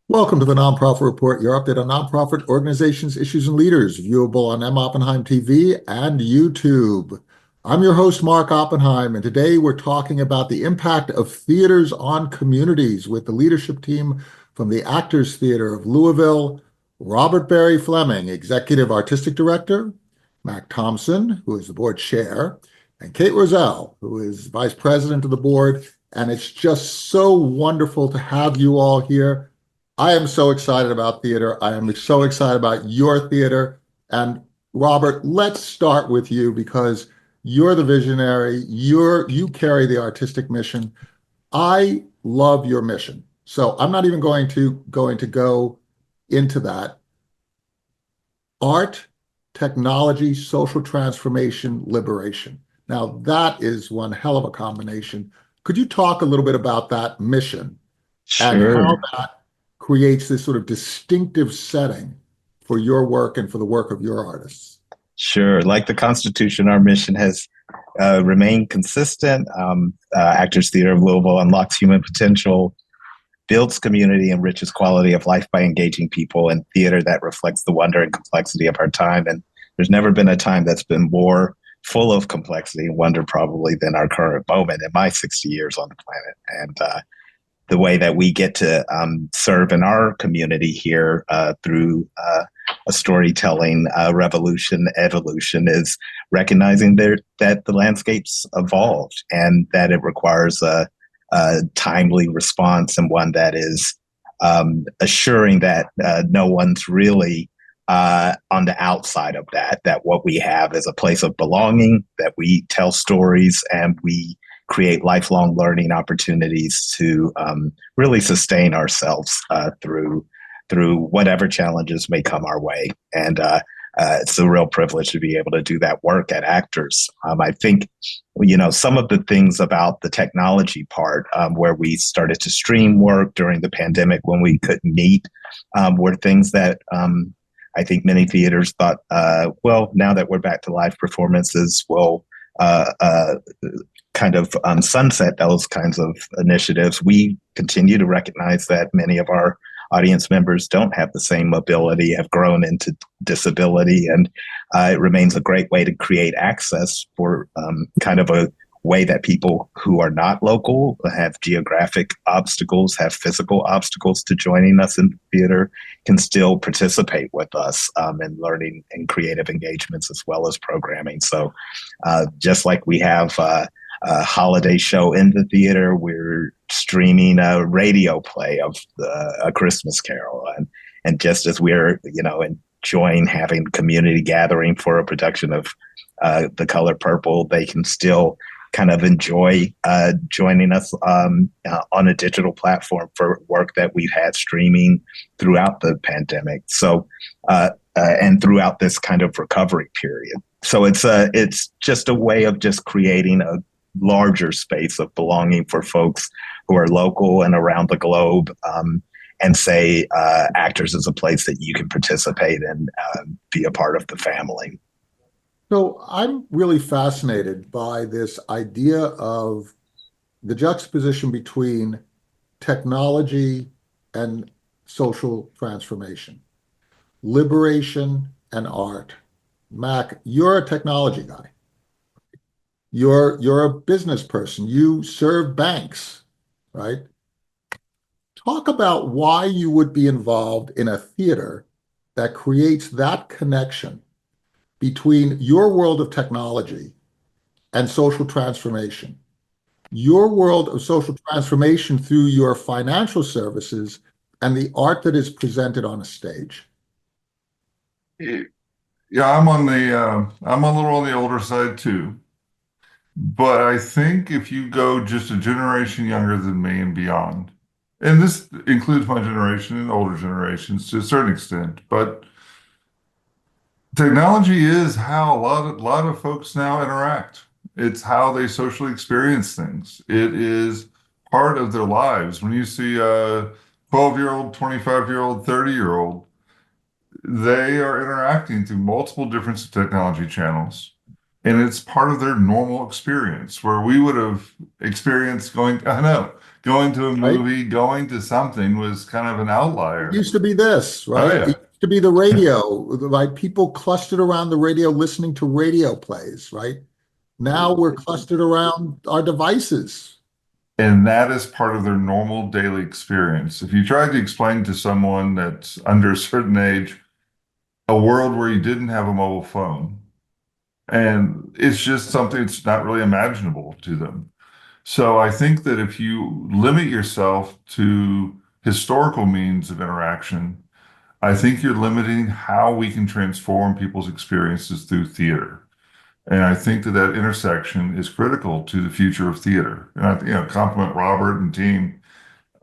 Welcome to the Nonprofit Report, your update on nonprofit organizations, issues, and leaders, viewable on M. Oppenheim TV and YouTube. I'm your host, Mark Oppenheim, and today we're talking about the impact of theaters on communities with the leadership team from the Actors Theatre of Louisville, Robert Barry Fleming, Executive Artistic Director, Mac Thompson, who is the board chair, and Kate Roselle, who is Vice President of the board. And it's just so wonderful to have you all here. I am so excited about theater. I am so excited about your theater. And Robert, let's start with you because you're the visionary. You carry the artistic mission. I love your mission. So I'm not even going to go into that. Art, technology, social transformation, liberation. Now that is one hell of a combination. Could you talk a little bit about that mission and Sure, how that creates this sort of distinctive setting for your work and for the work of your artists? sure. Like the Constitution, our mission has remained consistent. Actors Theatre of Louisville unlocks human potential, builds community, enriches quality of life by engaging people in theater that reflects the wonder and complexity of our time. And there's never been a time that's been more full of complexity and wonder, probably, than our current moment in my 60 years on the planet. And the way that we get to serve in our community here through a storytelling revolution, evolution, is recognizing that the landscape's evolved and that it requires a timely response, and one that is assuring that no one's really on the outside of that what we have is a place of belonging, that we tell stories and we create lifelong learning opportunities to really sustain ourselves through whatever challenges may come our way. And it's a real privilege to be able to do that work at Actors. I think, some of the things about the technology part, where we started to stream work during the pandemic when we couldn't meet, were things that I think many theaters thought, well, now that we're back to live performances, we'll kind of sunset those kinds of initiatives. We continue to recognize that many of our audience members don't have the same mobility, have grown into disability, and it remains a great way to create access for kind of a way that people who are not local, have geographic obstacles, have physical obstacles to joining us in theater, can still participate with us in learning and creative engagements as well as programming. So just like we have a holiday show in the theater, we're streaming a radio play of A Christmas Carol. And just as we're, enjoying having community gathering for a production of The Color Purple, they can still kind of enjoy joining us on a digital platform for work that we've had streaming throughout the pandemic. So, and throughout this kind of recovery period. So it's just a way of just creating a larger space of belonging for folks who are local and around the globe, and say Actors is a place that you can participate and be a part of the family. So I'm really fascinated by this idea of the juxtaposition between technology and social transformation, liberation and art. Mac, you're a technology guy. You're a business person. You serve banks, right? Talk about why you would be involved in a theater that creates that connection between your world of technology and social transformation, your world of social transformation through your financial services and the art that is presented on a stage. Yeah, I'm a little on the older side too. But I think if you go just a generation younger than me and beyond, and this includes my generation and older generations to a certain extent, but technology is how a lot of folks now interact. It's how they socially experience things. It is part of their lives. When you see a 12-year-old, 25-year-old, 30-year-old, they are interacting through multiple different technology channels. And it's part of their normal experience where we would have experienced going to a Right? movie, going to something was kind of an It outlier. used to be this, Oh right? It yeah. used to be the radio, right? People clustered around the radio listening to radio plays, right? Now we're clustered around our devices. And that is part of their normal daily experience. If you tried to explain to someone that's under a certain age a world where you didn't have a mobile phone, and it's just something that's not really imaginable to them. So I think that if you limit yourself to historical means of interaction, I think you're limiting how we can transform people's experiences through theater. And I think that that intersection is critical to the future of theater. And compliment Robert and team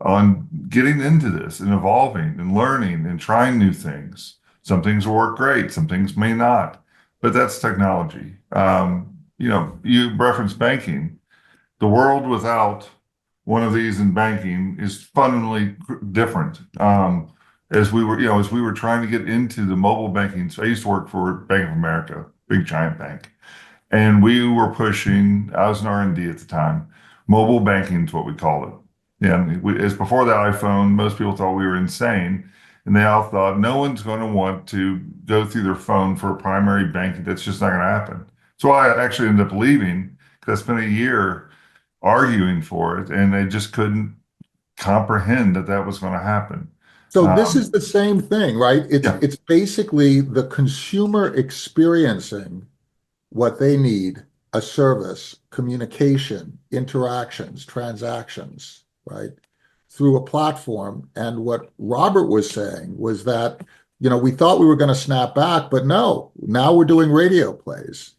on getting into this and evolving and learning and trying new things. Some things will work great, some things may not, but that's technology. You referenced banking. The world without one of these in banking is fundamentally different. As we were trying to get into the mobile banking, so I used to work for Bank of America, big giant bank, and we were pushing. I was in R&D at the time. Mobile banking is what we called it. Yeah, as before the iPhone, most people thought we were insane, and they all thought no one's going to want to go through their phone for a primary banking. That's just not going to happen. So I actually ended up leaving because I spent a year arguing for it, and they just couldn't comprehend that that was going to happen. So this Um, is the same thing, right? It's yeah, it's basically the consumer experiencing what they need, a service, communication, interactions, transactions, right? Through a platform. And what Robert was saying was that, we thought we were going to snap back, but no, now we're doing radio plays,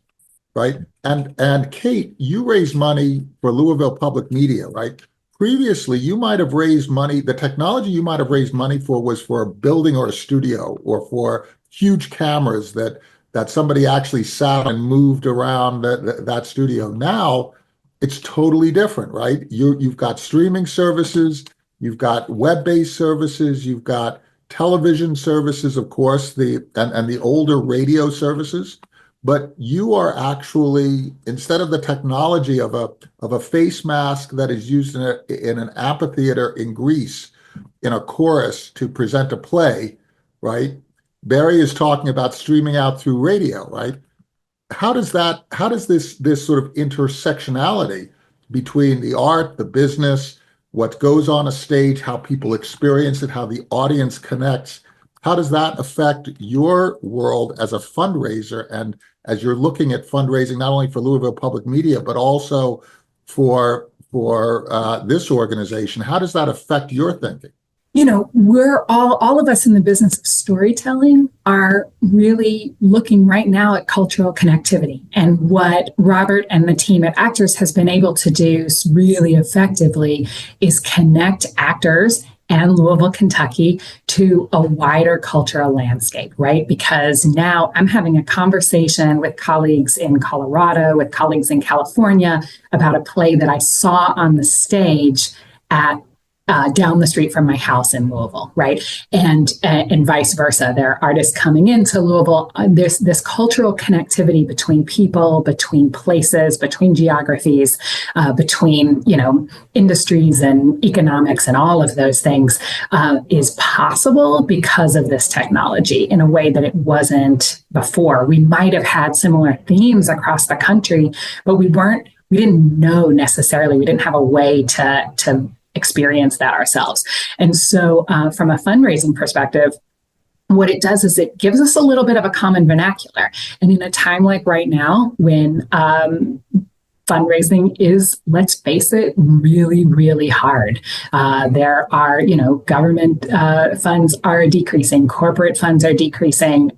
right? And Kate, you raised money for Louisville Public Media, right? Previously, you might have raised money, the technology you might have raised money for was for a building or a studio or for huge cameras that somebody actually sat and moved around that studio. Now it's totally different, right? You've got streaming services, you've got web-based services, you've got television services, of course, and the older radio services. But you are actually, instead of the technology of a face mask that is used in an amphitheater in Greece, in a chorus to present a play, right? Barry is talking about streaming out through radio, right? How does this sort of intersectionality between the art, the business, what goes on a stage, how people experience it, how the audience connects, how does that affect your world as a fundraiser and as you're looking at fundraising not only for Louisville Public Media but also for this organization? How does that affect your thinking? We're all of us in the business of storytelling are really looking right now at cultural connectivity. And what Robert and the team at Actors has been able to do really effectively is connect actors and Louisville, Kentucky to a wider cultural landscape, right? Because now I'm having a conversation with colleagues in Colorado, with colleagues in California about a play that I saw on the stage at down the street from my house in Louisville, right? And vice versa. There are artists coming into Louisville. There's this cultural connectivity between people, between places, between geographies, between industries and economics and all of those things is possible because of this technology in a way that it wasn't before. We might have had similar themes across the country, but we didn't know necessarily. We didn't have a way to experience that ourselves. And so from a fundraising perspective, what it does is it gives us a little bit of a common vernacular. And in a time like right now, when fundraising is, let's face it, really, really hard. There are, government funds are decreasing, corporate funds are decreasing.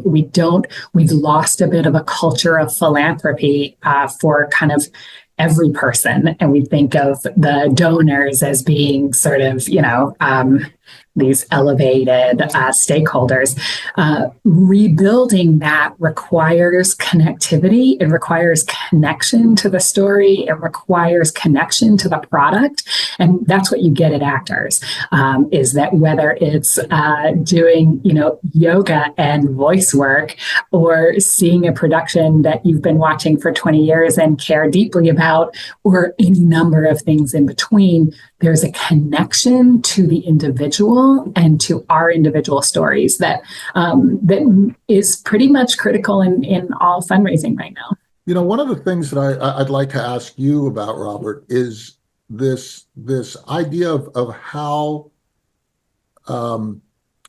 We've lost a bit of a culture of philanthropy for kind of every person. And we think of the donors as being sort of, these elevated stakeholders. Rebuilding that requires connectivity. It requires connection to the story. It requires connection to the product. And that's what you get at Actors, is that whether it's doing, yoga and voice work, or seeing a production that you've been watching for 20 years and care deeply about, or any number of things in between, there's a connection to the individual and to our individual stories that is pretty much critical in all fundraising right now. One of the things that I'd like to ask you about, Robert, is this idea of how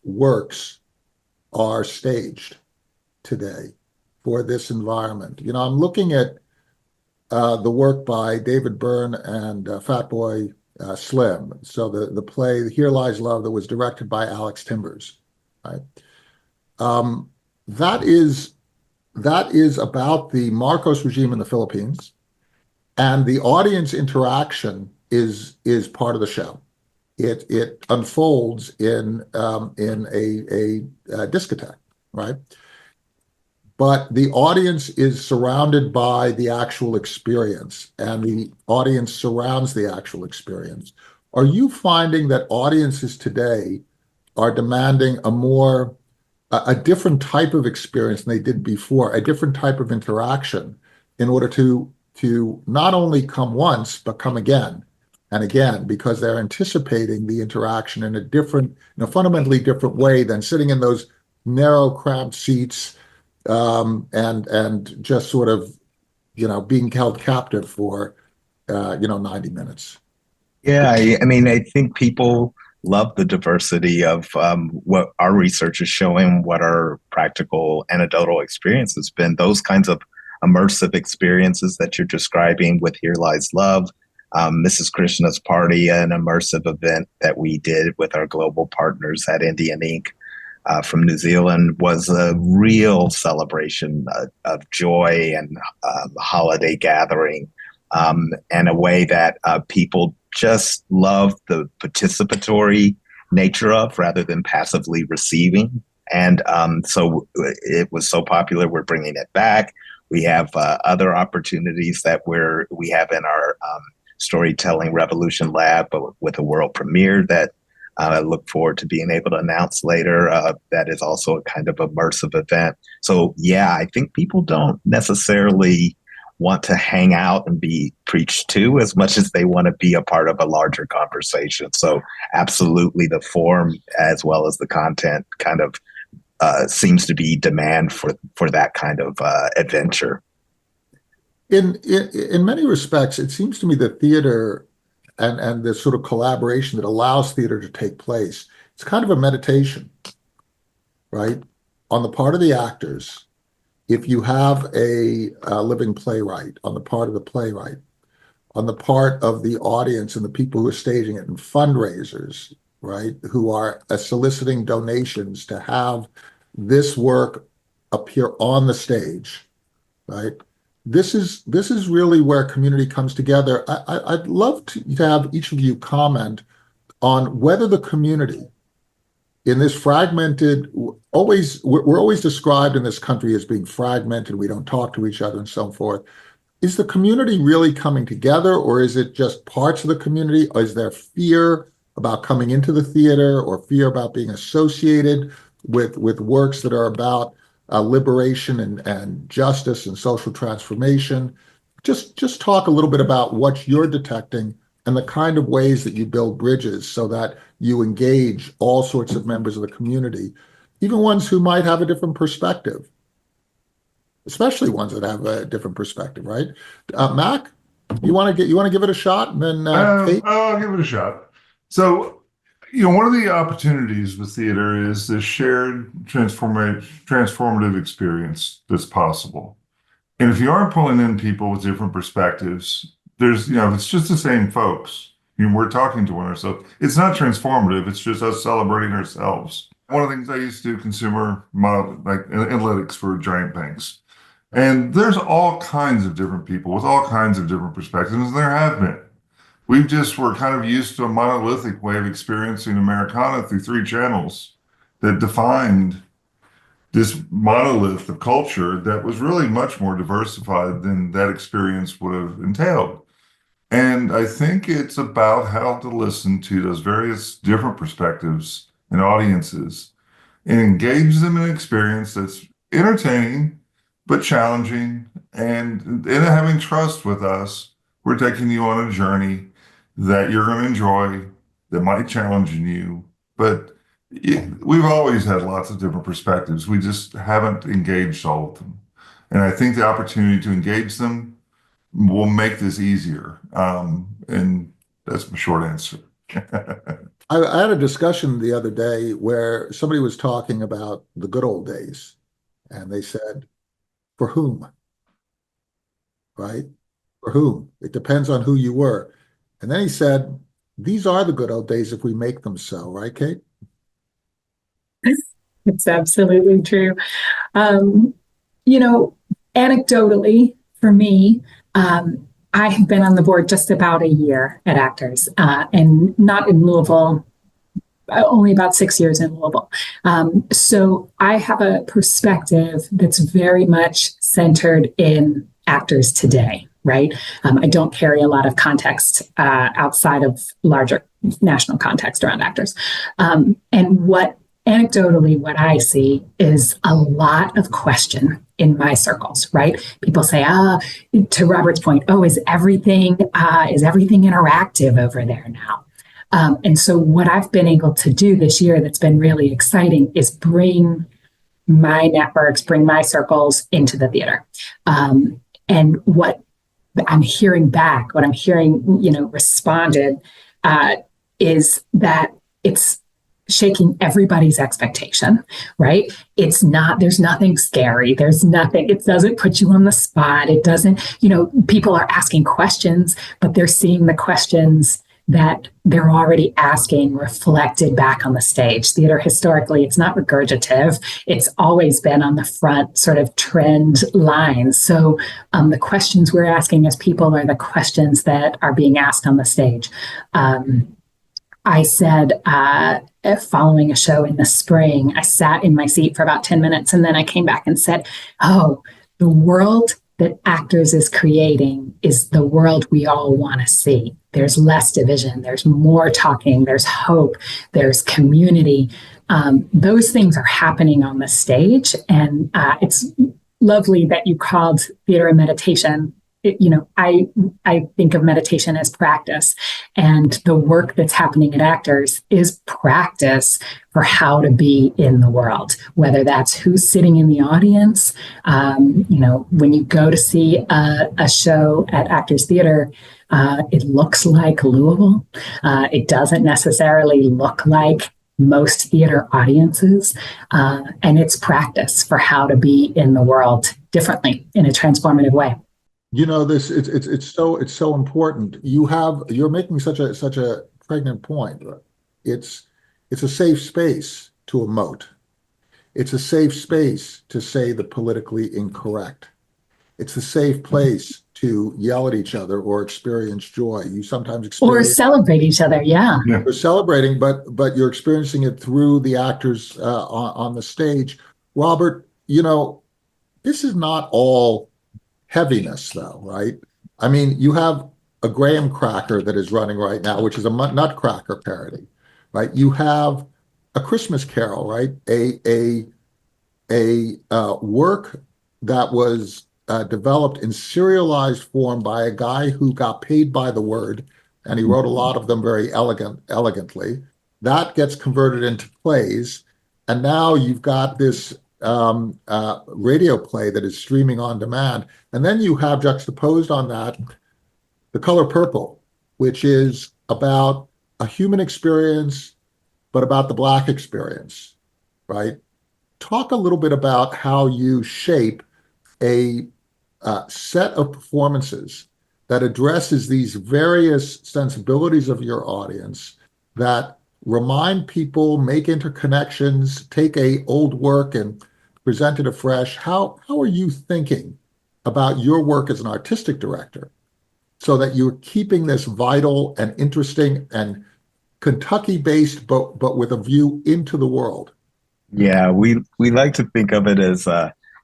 works are staged today for this environment. I'm looking at the work by David Byrne and Fatboy Slim. So the play Here Lies Love, that was directed by Alex Timbers, right? That is about the Marcos regime in the Philippines, and the audience interaction is part of the show. It unfolds in a discotheque, right? But the audience is surrounded by the actual experience, and the audience surrounds the actual experience. Are you finding that audiences today are demanding a different type of experience than they did before, a different type of interaction, in order to not only come once, but come again and again, because they're anticipating the interaction in a fundamentally different way than sitting in those narrow, cramped seats, and just sort of, being held captive for, 90 minutes. Yeah, I think people love the diversity of what our research is showing, what our practical anecdotal experience has been. Those kinds of immersive experiences that you're describing with Here Lies Love, Mrs. Krishna's Party, an immersive event that we did with our global partners at Indian Inc. From New Zealand, was a real celebration of joy and holiday gathering, and a way that people just love the participatory nature of, rather than passively receiving. And so it was so popular, we're bringing it back. We have other opportunities that we have in our Storytelling Revolution Lab, but with a world premiere that I look forward to being able to announce later. That is also a kind of immersive event. So yeah, I think people don't necessarily want to hang out and be preached to as much as they want to be a part of a larger conversation. So absolutely, the form as well as the content kind of seems to be demand for that kind of adventure. In many respects, it seems to me that theater and the sort of collaboration that allows theater to take place, it's kind of a meditation, right? On the part of the actors, if you have a living playwright, on the part of the playwright, on the part of the audience and the people who are staging it, and fundraisers, right, who are soliciting donations to have this work appear on the stage, right? This is really where community comes together. I'd love to have each of you comment on whether the community in this fragmented, we're always described in this country as being fragmented, we don't talk to each other and so forth. Is the community really coming together, or is it just parts of the community? Or is there fear about coming into the theater, or fear about being associated with works that are about liberation and justice and social transformation? Just talk a little bit about what you're detecting and the kind of ways that you build bridges so that you engage all sorts of members of the community, even ones who might have a different perspective, especially ones that have a different perspective, right? Mac, you want to give it a shot, and then Kate? I'll give it a shot. So, one of the opportunities with theater is the shared transformative experience that's possible. And if you aren't pulling in people with different perspectives, there's, it's just the same folks. We're talking to one ourselves. It's not transformative. It's just us celebrating ourselves. One of the things I used to do, consumer model, like analytics for giant banks. And there's all kinds of different people with all kinds of different perspectives, and there have been. we're kind of used to a monolithic way of experiencing Americana through three channels that defined this monolith of culture that was really much more diversified than that experience would have entailed. And I think it's about how to listen to those various different perspectives and audiences and engage them in an experience that's entertaining but challenging, and in having trust with us, we're taking you on a journey that you're going to enjoy, that might challenge you, but we've always had lots of different perspectives. We just haven't engaged all of them. And I think the opportunity to engage them will make this easier. And that's my short answer. I had a discussion the other day where somebody was talking about the good old days, and they said, for whom? Right? For whom? It depends on who you were. And then he said, these are the good old days if we make them so, right, Kate? It's absolutely true. Anecdotally, for me, I have been on the board just about a year at Actors, and not in Louisville, only about 6 years in Louisville. So I have a perspective that's very much centered in actors today, right? I don't carry a lot of context outside of larger national context around actors. And anecdotally, what I see is a lot of question in my circles, right? People say, to Robert's point, is everything interactive over there now? And so what I've been able to do this year that's been really exciting is bring my networks, bring my circles into the theater. And what I'm hearing back, what I'm hearing, responded, is that it's shaking everybody's expectation, right? There's nothing scary. It doesn't put you on the spot. It doesn't, people are asking questions, but they're seeing the questions that they're already asking reflected back on the stage. Theater historically, it's not regurgitative. It's always been on the front sort of trend lines. So the questions we're asking as people are the questions that are being asked on the stage. I said, following a show in the spring, I sat in my seat for about 10 minutes and then I came back and said, the world that Actors is creating is the world we all want to see. There's less division, there's more talking, there's hope, there's community. Those things are happening on the stage. And it's lovely that you called theater and meditation. I think of meditation as practice, and the work that's happening at Actors is practice for how to be in the world, whether that's who's sitting in the audience. When you go to see a show at Actors Theater, it looks like Louisville. It doesn't necessarily look like most theater audiences, and it's practice for how to be in the world differently in a transformative way. It's so important. You're making such a pregnant point. It's a safe space to emote. It's a safe space to say the politically incorrect. It's a safe place to yell at each other or experience joy. You sometimes experience or celebrate each other. Yeah. You're celebrating, but you're experiencing it through the actors on the stage. Robert, this is not all heaviness, though, right? I mean, you have a graham cracker that is running right now, which is a Nutcracker parody, right? You have a Christmas Carol, right? A work that was developed in serialized form by a guy who got paid by the word, and he wrote a lot of them very elegantly. That gets converted into plays, and now you've got this radio play that is streaming on demand. And then you have juxtaposed on that The Color Purple, which is about a human experience, but about the Black experience, right? Talk a little bit about how you shape a set of performances that addresses these various sensibilities of your audience, that remind people, make interconnections, take a old work and present it afresh. How are you thinking about your work as an artistic director so that you're keeping this vital and interesting and Kentucky-based, but with a view into the world? Yeah, we like to think of it as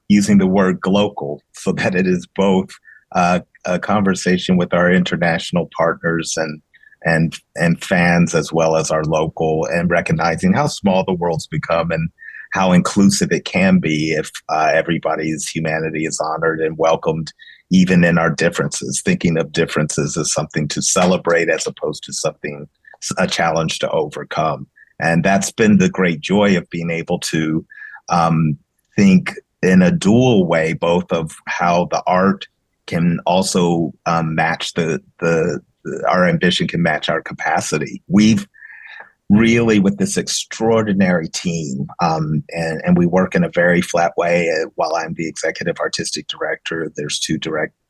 using the word glocal so that it is both a conversation with our international partners and fans as well as our local, and recognizing how small the world's become and how inclusive it can be if everybody's humanity is honored and welcomed, even in our differences. Thinking of differences as something to celebrate as opposed to a challenge to overcome. And that's been the great joy of being able to think in a dual way, both of how the art can also match our ambition, can match our capacity. We've really, with this extraordinary team, and we work in a very flat way. While I'm the executive artistic director, there's two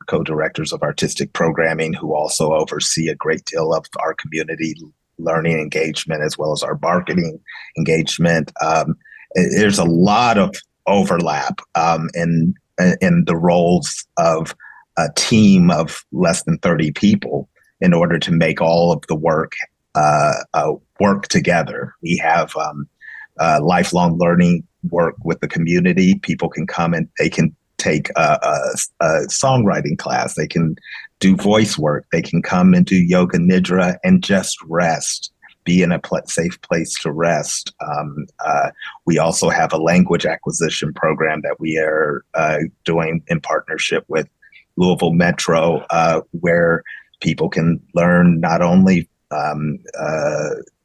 co-directors of artistic programming who also oversee a great deal of our community learning engagement as well as our marketing engagement. There's a lot of overlap in the roles of a team of less than 30 people in order to make all of the work work together. We have lifelong learning work with the community. People can come and they can take a songwriting class. They can do voice work. They can come and do yoga nidra and just rest, be in a safe place to rest. We also have a language acquisition program that we are doing in partnership with Louisville Metro, where people can learn not only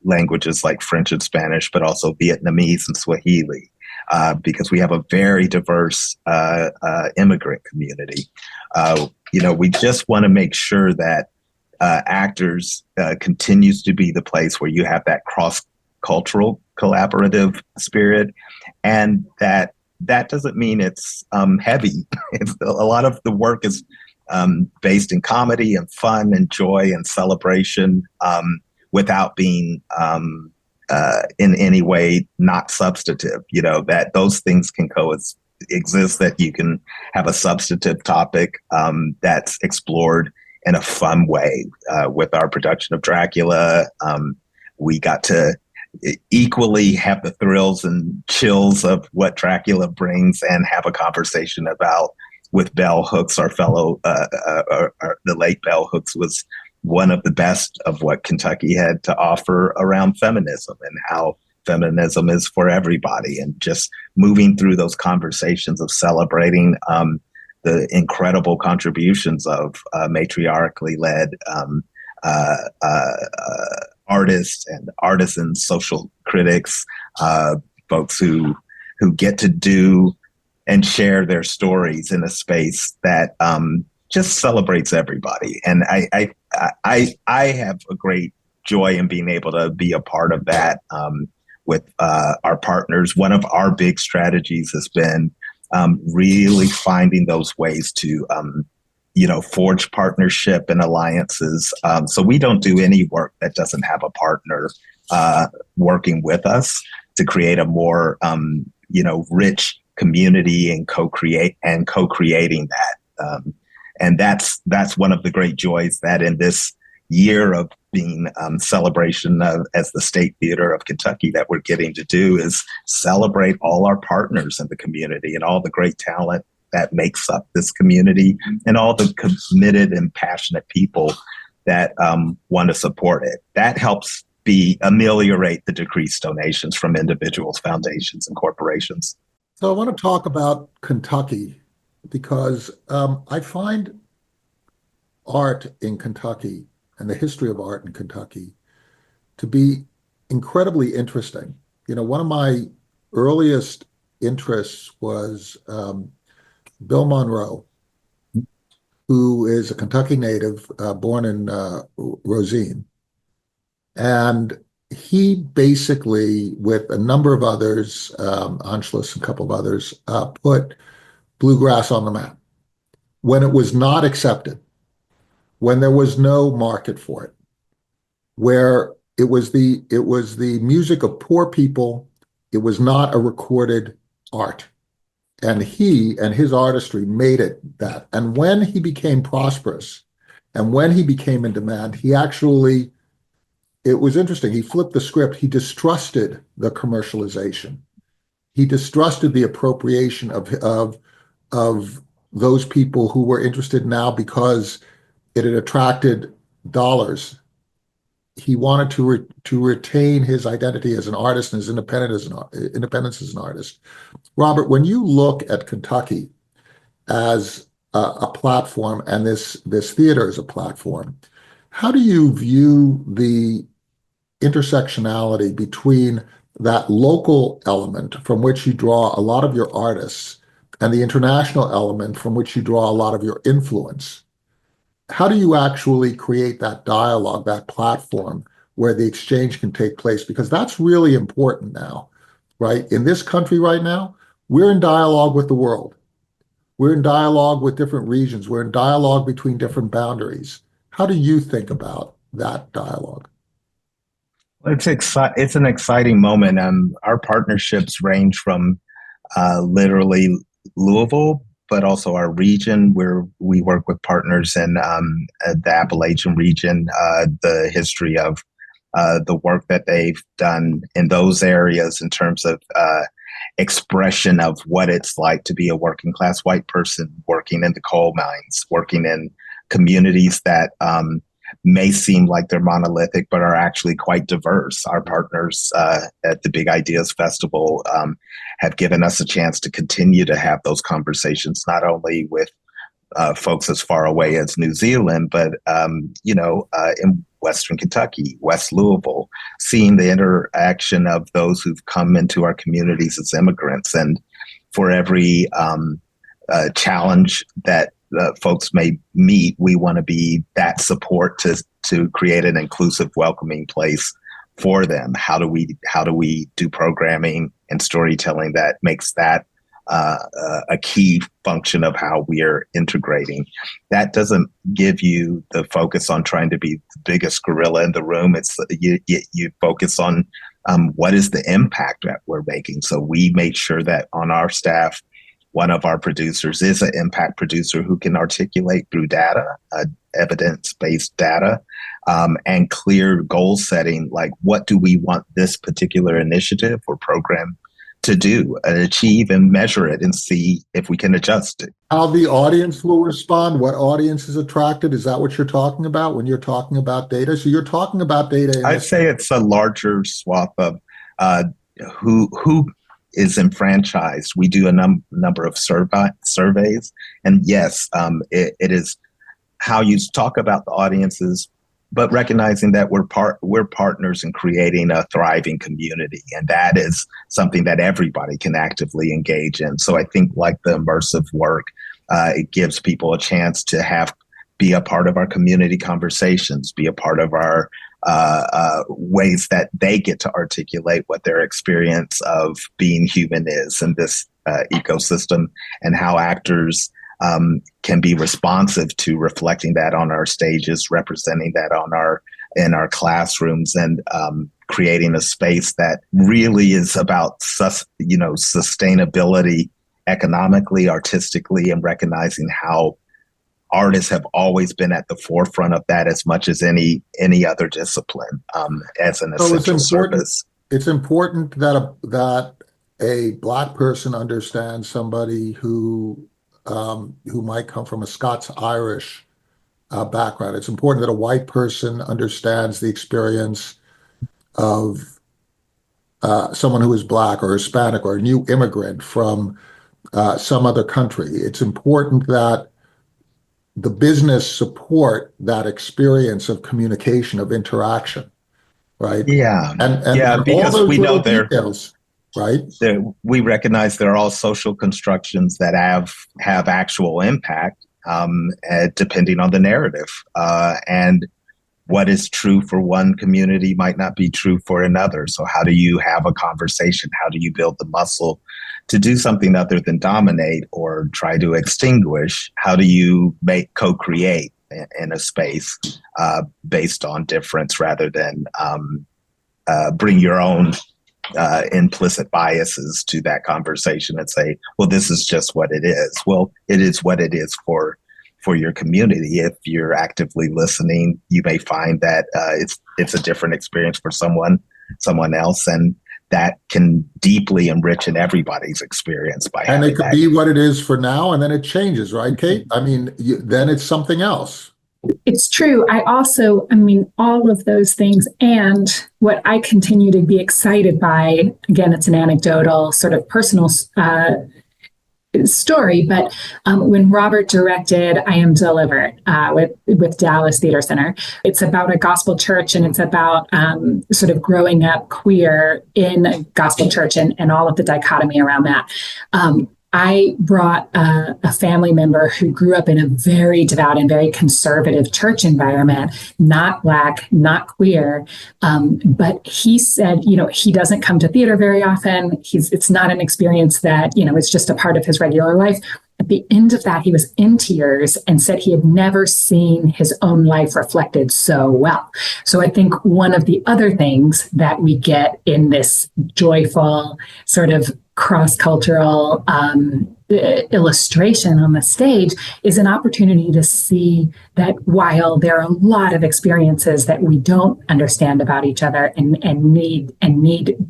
languages like French and Spanish, but also Vietnamese and Swahili, because we have a very diverse immigrant community. We just want to make sure that Actors continues to be the place where you have that cross-cultural collaborative spirit, and that doesn't mean it's heavy. A lot of the work is based in comedy and fun and joy and celebration, without being in any way not substantive. That those things can coexist, that you can have a substantive topic that's explored in a fun way. With our production of Dracula, we got to equally have the thrills and chills of what Dracula brings and have a conversation about with Bell Hooks, our fellow, the late Bell Hooks was one of the best of what Kentucky had to offer around feminism and how feminism is for everybody, and just moving through those conversations of celebrating the incredible contributions of matriarchally led artists and artisans, social critics, folks who get to do and share their stories in a space that just celebrates everybody. And I have a great joy in being able to be a part of that with our partners. One of our big strategies has been really finding those ways to forge partnership and alliances. So we don't do any work that doesn't have a partner working with us to create a more rich community and co-creating that. And that's one of the great joys that in this year of being celebration as the State Theater of Kentucky that we're getting to do is celebrate all our partners in the community and all the great talent that makes up this community and all the committed and passionate people that want to support it. That helps ameliorate the decreased donations from individuals, foundations, and corporations. So I want to talk about Kentucky because I find art in Kentucky and the history of art in Kentucky to be incredibly interesting. One of my earliest interests was Bill Monroe, who is a Kentucky native, born in Roselle. And he basically, with a number of others, Anschluss and a couple of others, put bluegrass on the map when it was not accepted, when there was no market for it, where it was the music of poor people. It was not a recorded art. And he and his artistry made it that. And when he became prosperous And when he became in demand, he actually, it was interesting. He flipped the script. He distrusted the commercialization. He distrusted the appropriation of those people who were interested now because it had attracted dollars. He wanted to retain his identity as an artist and his independence as an artist. Robert, when you look at Kentucky as a platform and this theater as a platform, how do you view the intersectionality between that local element from which you draw a lot of your artists and the international element from which you draw a lot of your influence? How do you actually create that dialogue, that platform where the exchange can take place? Because that's really important now, right? In this country right now, we're in dialogue with the world. We're in dialogue with different regions. We're in dialogue between different boundaries. How do you think about that dialogue? It's an exciting moment. Our partnerships range from literally Louisville, but also our region, where we work with partners in the Appalachian region, the history of the work that they've done in those areas in terms of expression of what it's like to be a working class white person working in the coal mines, working in communities that may seem like they're monolithic, but are actually quite diverse. Our partners at the Big Ideas Festival have given us a chance to continue to have those conversations, not only with folks as far away as New Zealand, but in Western Kentucky, West Louisville, seeing the interaction of those who've come into our communities as immigrants. And for every challenge that folks may meet, we want to be that support to create an inclusive, welcoming place for them. How do we do programming and storytelling that makes that a key function of how we are integrating? That doesn't give you the focus on trying to be the biggest gorilla in the room. It's you focus on what is the impact that we're making. So we made sure that on our staff, one of our producers is an impact producer who can articulate through data, evidence-based data, and clear goal setting, like what do we want this particular initiative or program to do and achieve, and measure it and see if we can adjust it. How the audience will respond, what audience is attracted, is that what you're talking about when you're talking about data? So you're talking about data. I'd say it's a larger swath of who is enfranchised. We do a number of surveys, and yes, it is how you talk about the audiences, but recognizing that we're partners in creating a thriving community, and that is something that everybody can actively engage in. So I think, like the immersive work, it gives people a chance to be a part of our community conversations, be a part of our ways that they get to articulate what their experience of being human is in this ecosystem, and how actors can be responsive to reflecting that on our stages, representing that in our classrooms, and creating a space that really is about sustainability economically, artistically, and recognizing how artists have always been at the forefront of that as much as any other discipline, as an essential service. It's important that a Black person understands somebody who might come from a Scots-Irish background. It's important that a white person understands the experience of someone who is Black or Hispanic or a new immigrant from some other country. It's important that the business support that experience of communication, of interaction, right? Yeah, and because all those we know details, right? We recognize there are all social constructions that have actual impact, depending on the narrative, and what is true for one community might not be true for another. So how do you have a conversation? How do you build the muscle to do something other than dominate or try to extinguish? How do you co-create in a space based on difference, rather than bring your own implicit biases to that conversation and say, well, this is just what it is. Well, it is what it is for for your community. If you're actively listening, you may find that it's a different experience for someone else, and that can deeply enrich in everybody's experience by And having it could that. be what it is for now, and then it changes, right, Kate? I mean, then it's something else. It's true. I mean, all of those things. And what I continue to be excited by, again, it's an anecdotal sort of personal story, but when Robert directed I Am Delivered with Dallas Theater Center, it's about a gospel church, and it's about sort of growing up queer in a gospel church and all of the dichotomy around that. I brought a family member who grew up in a very devout and very conservative church environment, not Black, not queer. But he said, he doesn't come to theater very often. It's not an experience that, it's just a part of his regular life. At the end of that, he was in tears and said he had never seen his own life reflected so well. So I think one of the other things that we get in this joyful sort of cross-cultural illustration on the stage is an opportunity to see that while there are a lot of experiences that we don't understand about each other and need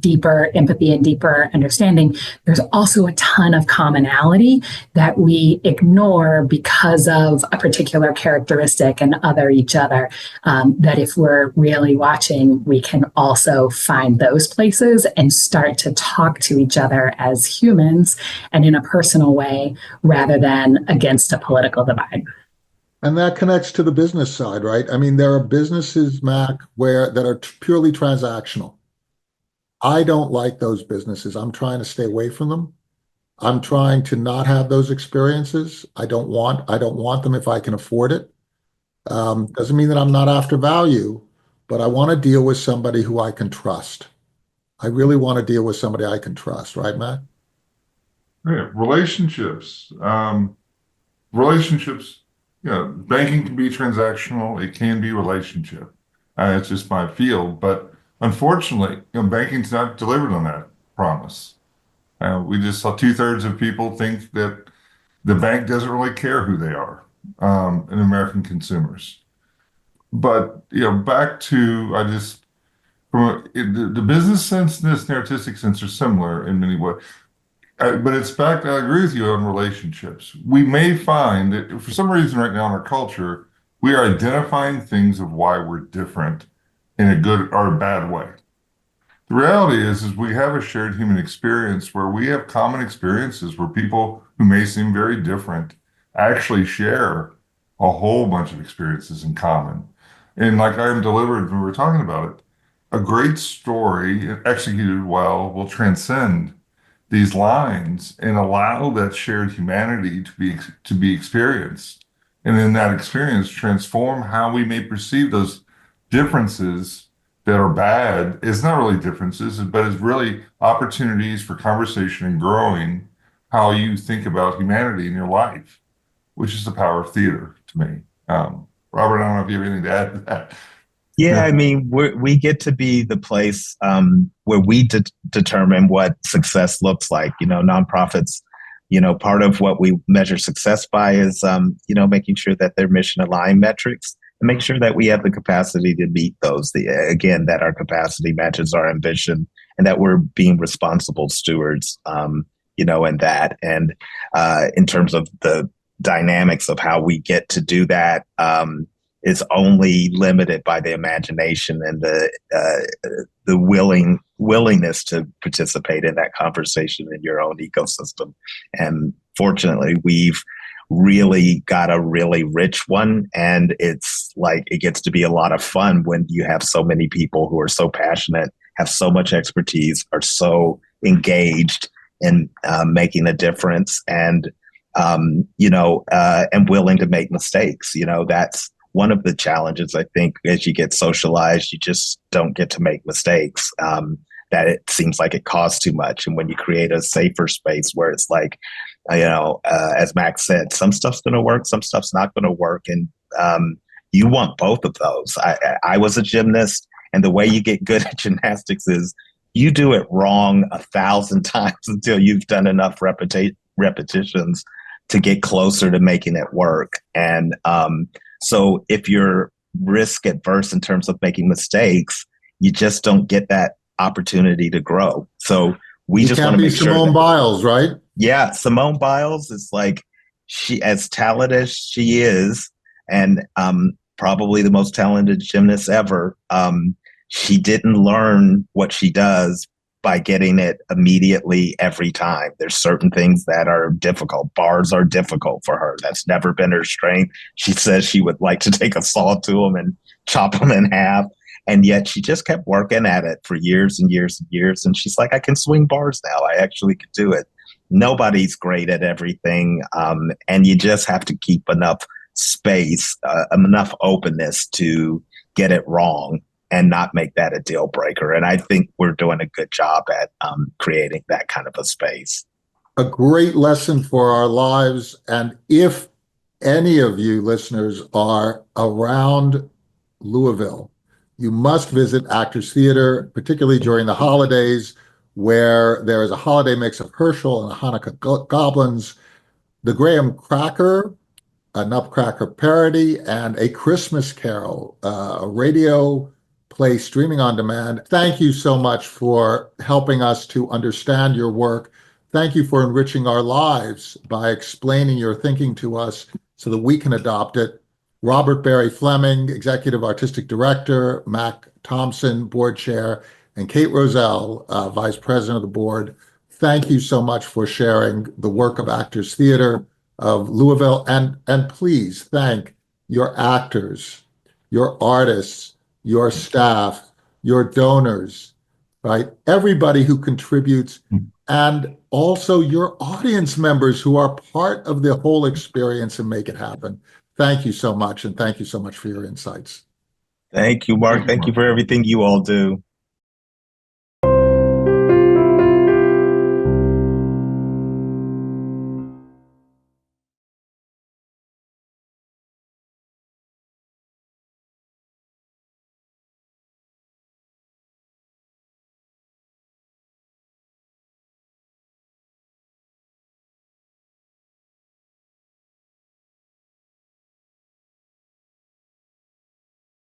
deeper empathy and deeper understanding, there's also a ton of commonality that we ignore because of a particular characteristic and other each other, that if we're really watching, we can also find those places and start to talk to each other as humans and in a personal way rather than against a political divide. And that connects to the business side, right? I mean, there are businesses, Mac, that are purely transactional. I don't like those businesses. I'm trying to stay away from them. I'm trying to not have those experiences. I don't want them if I can afford it. Doesn't mean that I'm not after value, but I want to deal with somebody who I can trust. I really want to deal with somebody I can trust, right, Matt? Yeah, relationships. Banking can be transactional. It can be relationship. It's just my field. But unfortunately, banking's not delivered on that promise. We just saw 2/3 of people think that the bank doesn't really care who they are, in American consumers. But back to the business sense and the artistic sense are similar in many ways. But it's back, I agree with you on relationships. We may find that for some reason right now in our culture, we are identifying things of why we're different in a good or a bad way. The reality is we have a shared human experience where we have common experiences where people who may seem very different actually share a whole bunch of experiences in common. And like I Am Delivered, when we were talking about it, a great story executed well will transcend these lines and allow that shared humanity to be experienced, and in that experience transform how we may perceive those differences that are bad. It's not really differences, but it's really opportunities for conversation and growing how you think about humanity in your life, which is the power of theater to me. Robert, I don't know if you have anything to add to that. Yeah, I mean, we get to be the place where we determine what success looks like. Nonprofits, part of what we measure success by is, making sure that they're mission aligned metrics and make sure that we have the capacity to meet those. Again, that our capacity matches our ambition and that we're being responsible stewards, in that. And in terms of the dynamics of how we get to do that, is only limited by the imagination and the willingness to participate in that conversation in your own ecosystem. And fortunately, we've really got a really rich one, and it's like it gets to be a lot of fun when you have so many people who are so passionate, have so much expertise, are so engaged in making a difference, and and willing to make mistakes. That's one of the challenges, I think, as you get socialized, you just don't get to make mistakes, that it seems like it costs too much. And when you create a safer space where it's like, as Max said, some stuff's going to work, some stuff's not going to work. And you want both of those. I was a gymnast, and the way you get good at gymnastics is you do it wrong 1,000 times until you've done enough repetitions to get closer to making it work. And so if you're risk adverse in terms of making mistakes, you just don't get that opportunity to grow. So we just want to make sure. Simone Biles, right? Yeah, Simone Biles is like, she, as talented as she is, and probably the most talented gymnast ever, she didn't learn what she does by getting it immediately every time. There's certain things that are difficult. Bars are difficult for her. That's never been her strength. She says she would like to take a saw to them and chop them in half. And yet she just kept working at it for years and years and years. And she's like, I can swing bars now. I actually could do it. Nobody's great at everything. And you just have to keep enough space, enough openness to get it wrong and not make that a deal breaker. And I think we're doing a good job at creating that kind of a space. A great lesson for our lives. And if any of you listeners are around Louisville, you must visit Actors Theatre, particularly during the holidays, where there is a holiday mix of Herschel and Hanukkah goblins, the Graham Cracker, a Nutcracker parody, and a Christmas Carol, a radio play streaming on demand. Thank you so much for helping us to understand your work. Thank you for enriching our lives by explaining your thinking to us so that we can adopt it. Robert Barry Fleming, Executive Artistic Director, Mac Thompson, Board Chair, and Kate Roselle, Vice President of the Board. Thank you so much for sharing the work of Actors Theatre of Louisville. And please thank your actors, your artists, your staff, your donors, right? Everybody who contributes, and also your audience members who are part of the whole experience and make it happen. Thank you so much. And thank you so much for your insights. Thank you, Mark. Thank you for everything you all do.